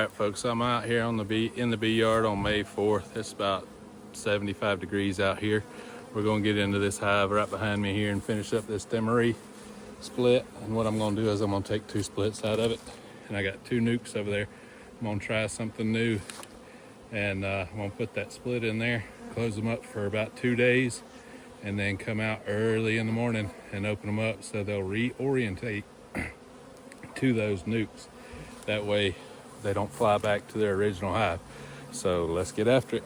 Alright folks, I'm out here on the in the bee yard on May 4th. It's about 75 degrees out here. We're going to get into this hive right behind me here and finish up this Demaree split. And what I'm going to do is I'm going to take 2 splits out of it. And I got 2 nukes over there. I'm going to try something new. And I'm going to put that split in there, close them up for about 2 days, and then come out early in the morning and open them up so they'll reorientate to those nukes. That way they don't fly back to their original hive. So let's get after it.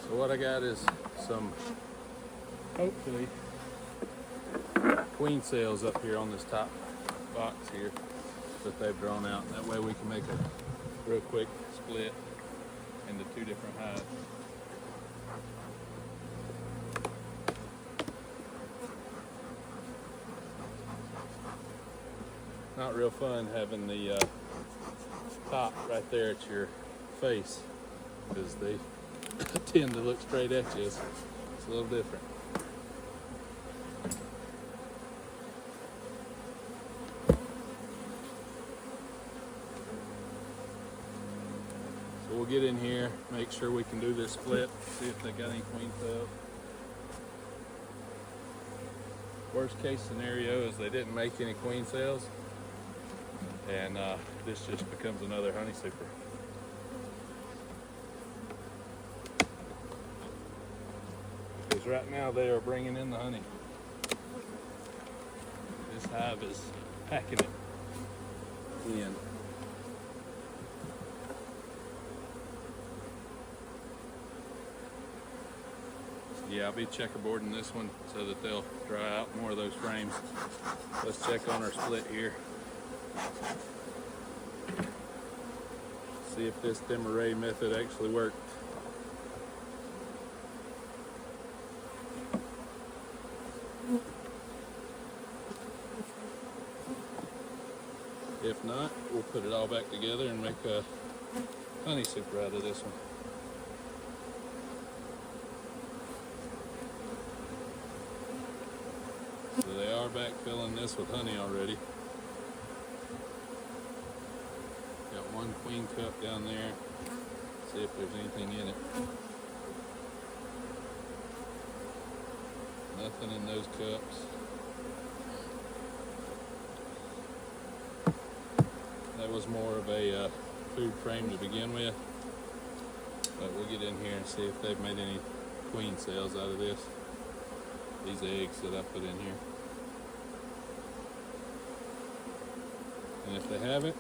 So what I got is some, hopefully, queen cells up here on this top box here that they've drawn out. That way we can make a real quick split into 2 different hives. Not real fun having the top right there at your face because they tend to look straight at you. It's a little different. So we'll get in here, make sure we can do this split, see if they got any queen cells. Worst case scenario is they didn't make any queen cells, and this just becomes another honey super. Because right now they are bringing in the honey. This hive is packing it in. Yeah, I'll be checkerboarding this one so that they'll dry out more of those frames. Let's check on our split here. See if this Demaree method actually worked. If not, we'll put it all back together and make a honey super out of this one. So they are back filling this with honey already. Got 1 queen cup down there. See if there's anything in it. Nothing in those cups. That was more of a food frame to begin with. But we'll get in here and see if they've made any queen cells out of this. These eggs that I put in here. And if they haven't,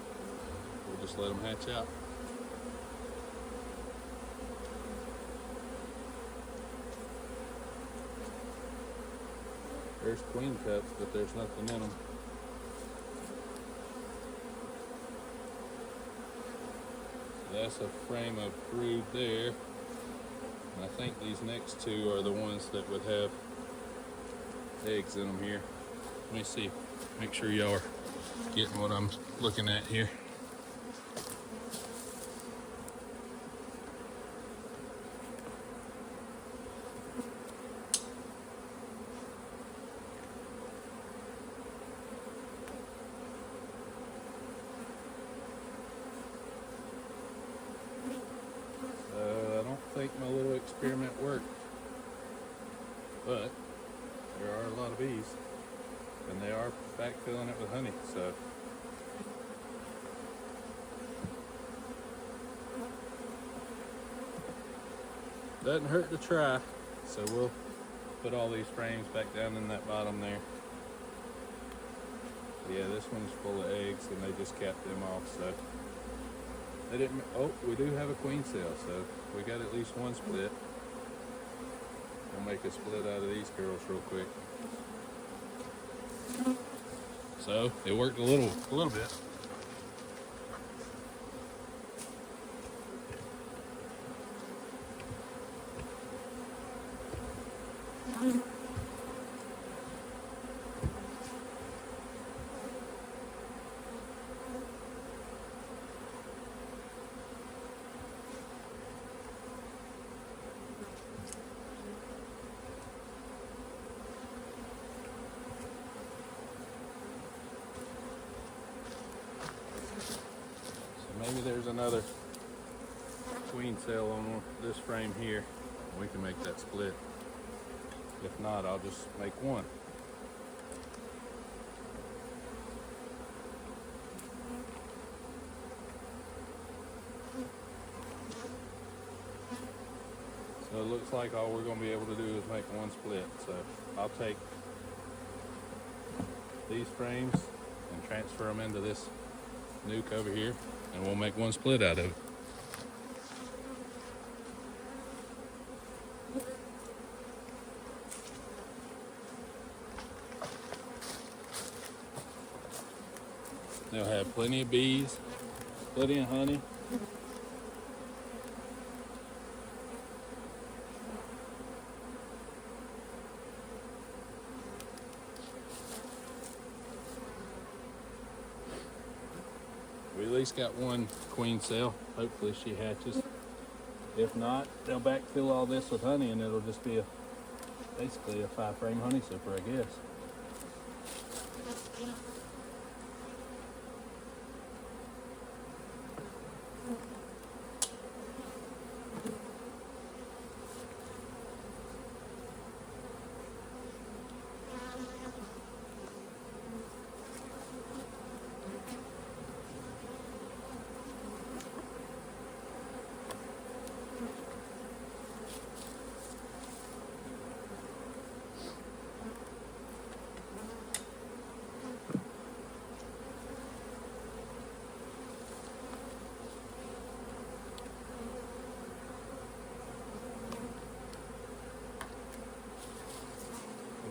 we'll just let them hatch out. There's queen cups, but there's nothing in them. So that's a frame of brood there. And I think these next 2 are the ones that would have eggs in them here. Let me see, make sure y'all are getting what I'm looking at here. I don't think my little experiment worked, but there are a lot of bees, and they are back filling it with honey, so. Doesn't hurt to try, so we'll put all these frames back down in that bottom there. Yeah, this one's full of eggs, and they just capped them off, so. They didn't, oh, we do have a queen cell, so we got at least 1 split. We'll make a split out of these girls real quick. So it worked a little bit. Maybe there's another queen cell on this frame here. We can make that split. If not, I'll just make one. So it looks like all we're going to be able to do is make one split. So I'll take these frames and transfer them into this nuke over here, and we'll make one split out of it. They'll have plenty of bees, plenty of honey. We at least got one queen cell. Hopefully she hatches. If not, they'll backfill all this with honey and it'll just be basically a 5-frame honeysucker, I guess.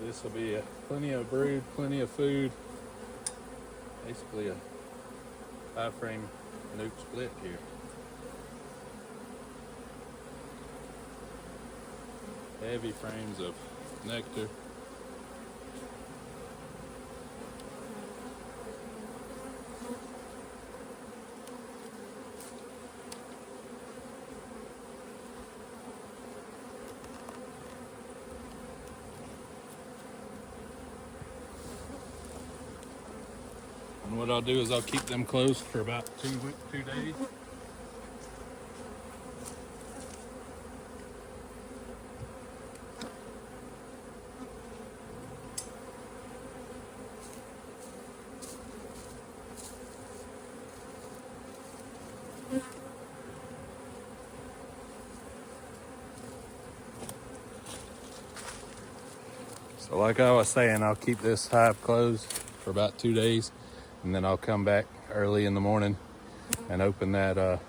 This will be plenty of brood, plenty of food. Basically a 5-frame nuke split here. Heavy frames of nectar. And what I'll do is I'll keep them closed for about 2 days. So like I was saying, I'll keep this hive closed for about 2 days. And then I'll come back early in the morning and open that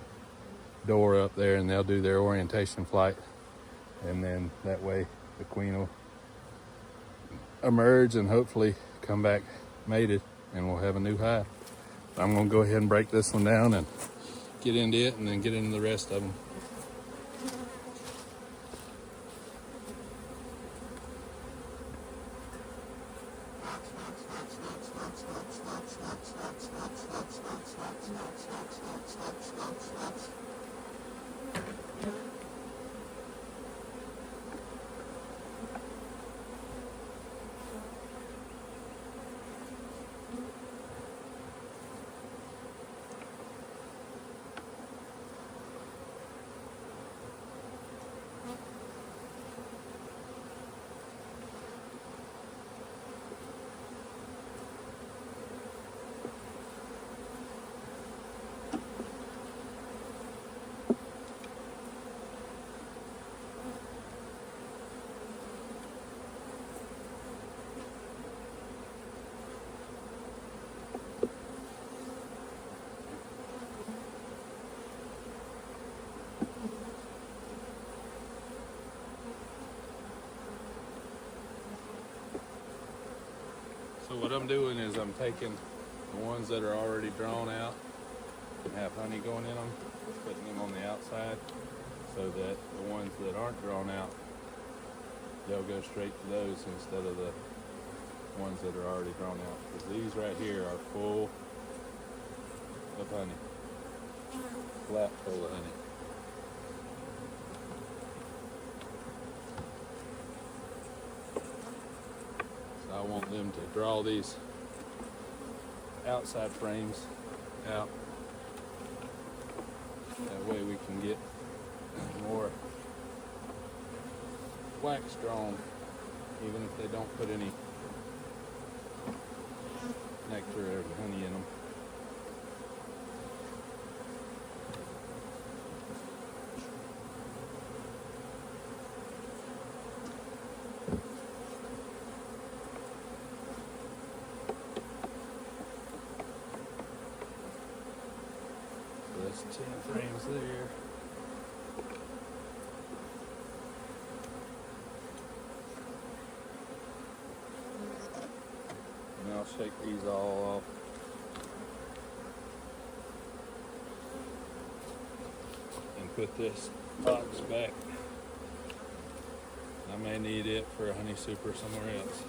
door up there, and they'll do their orientation flight. And then that way the queen will emerge and hopefully come back mated, and we'll have a new hive. I'm gonna go ahead and break this one down and get into it, and then get into the rest of them. So what I'm doing is I'm taking the ones that are already drawn out and have honey going in them, putting them on the outside, so that the ones that aren't drawn out, they'll go straight to those instead of the ones that are already drawn out. Because these right here are full of honey, flat full of honey. So I want them to draw these outside frames out That way we can get more wax drawn, even if they don't put any nectar or honey in them. So that's 10 frames there. And I'll shake these all off. And put this box back. I may need it for a honey soup or somewhere else.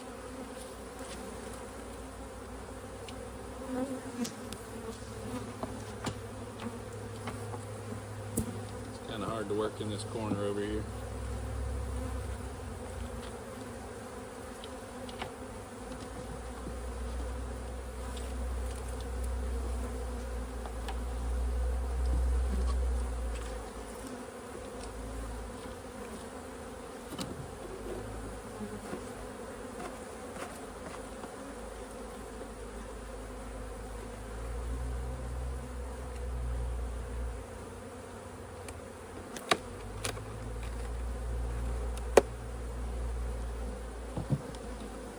It's kind of hard to work in this corner over here.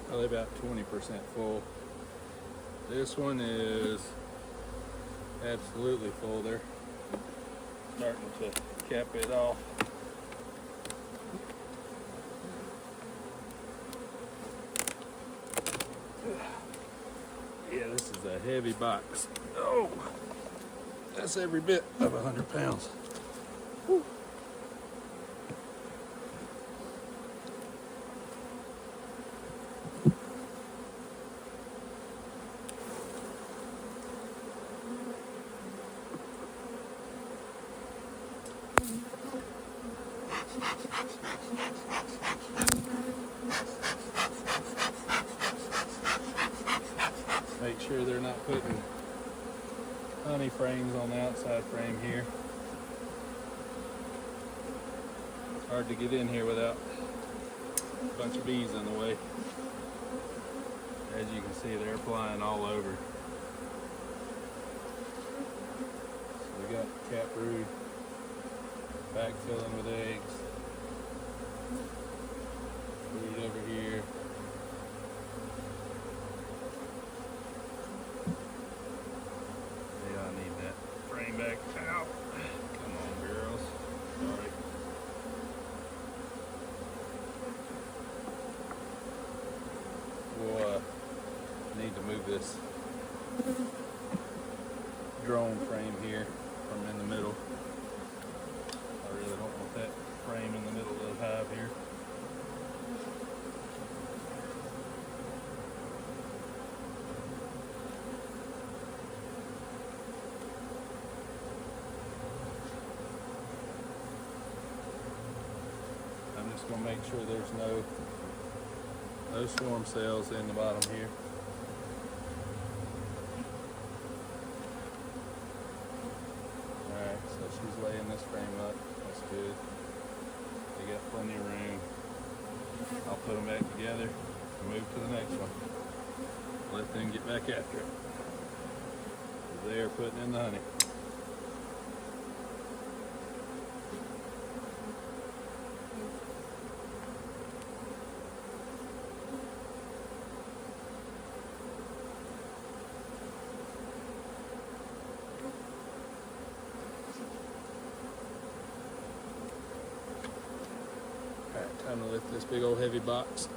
Probably about 20% full. This one is absolutely full. They're starting to cap it off. Yeah, this is a heavy box. Oh, that's every bit of 100 pounds. Whew. Make sure they're not putting honey frames on the outside frame here. It's hard to get in here without a bunch of bees in the way. As you can see, they're flying all over. So we got cap brood back filling with eggs. Brood over here. Yeah, I need that frame back out. Come on, girls. Sorry. We'll need to move this drone frame here from in the middle. I really don't want that frame in the middle of the hive here. I'm just going to make sure there's no swarm cells in the bottom here. Alright, so she's laying this frame up. That's good. They got plenty of room. I'll put them back together and move to the next one. Let them get back after it. They are putting in the honey. Time to lift this big old heavy box.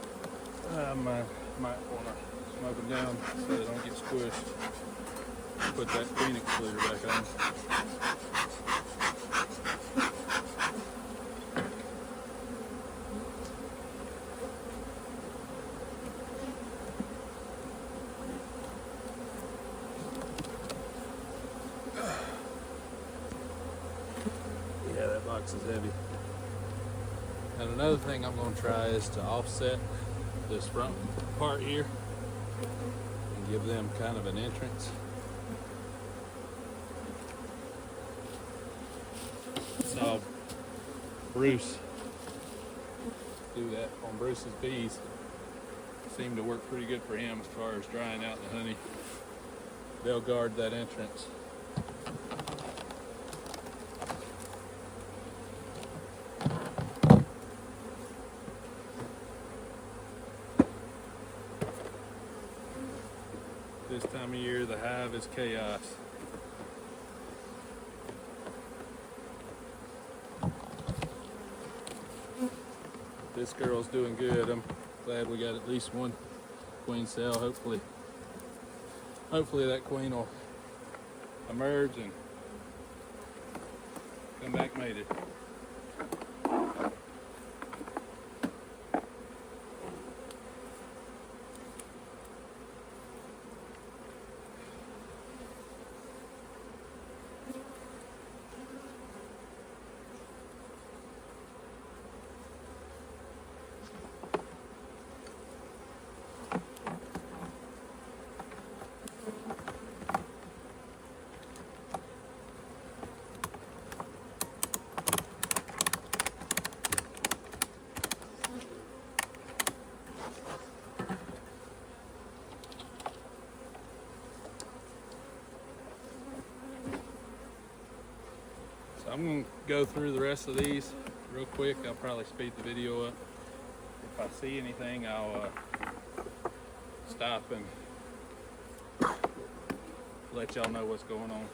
I might want to smoke them down so they don't get squished. Put that Phoenix splitter back on. Yeah, that box is heavy. And another thing I'm going to try is to offset this front part here and give them kind of an entrance. saw Bruce do that on Bruce's bees. Seemed to work pretty good for him as far as drying out the honey. They'll guard that entrance. This time of year, the hive is chaos. This girl's doing good. I'm glad we got at least one queen cell. Hopefully that queen will emerge and come back mated. So I'm going to go through the rest of these real quick. I'll probably speed the video up. If I see anything, I'll stop and let y'all know what's going on.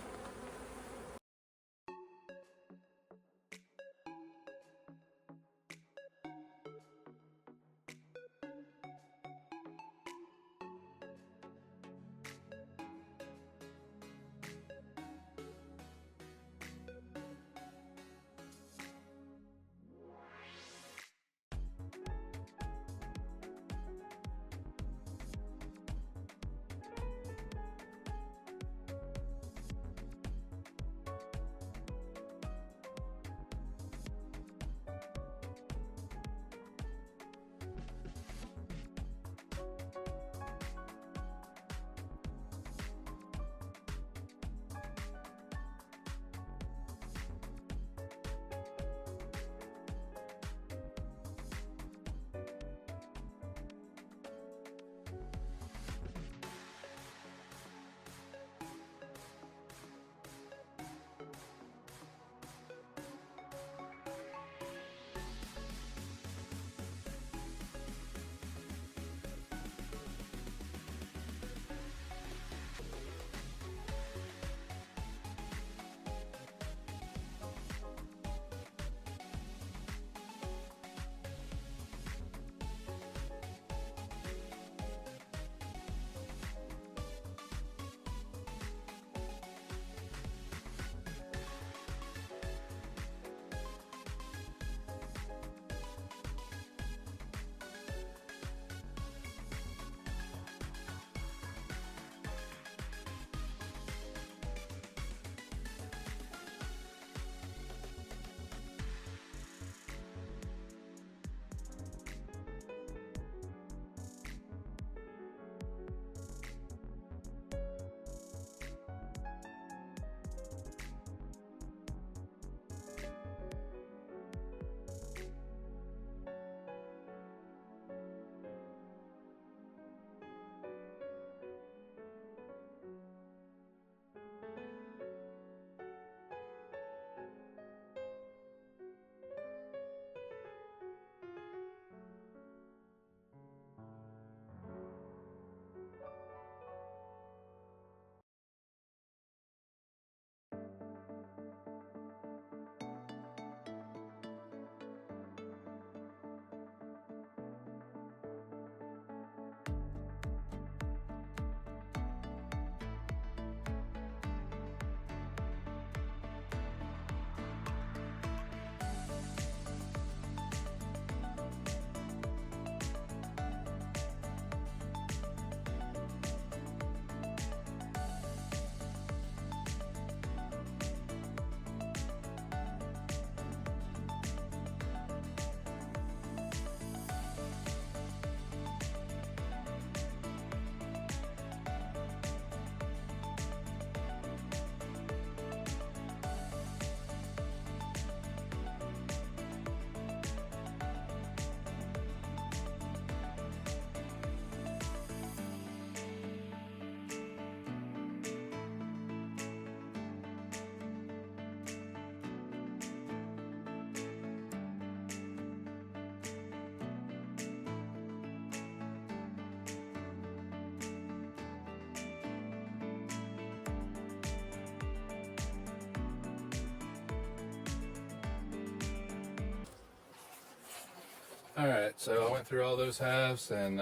All right, so I went through all those hives, and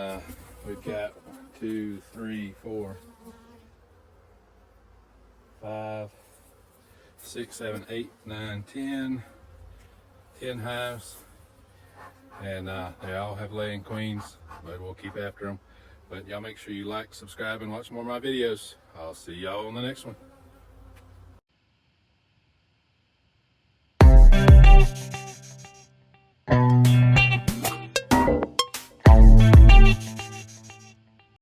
we've got 2, 3, 4, 5, 6, 7, 8, 9, 10 hives, and they all have laying queens, but we'll keep after them. But y'all make sure you like, subscribe, and watch more of my videos. I'll see y'all on the next one.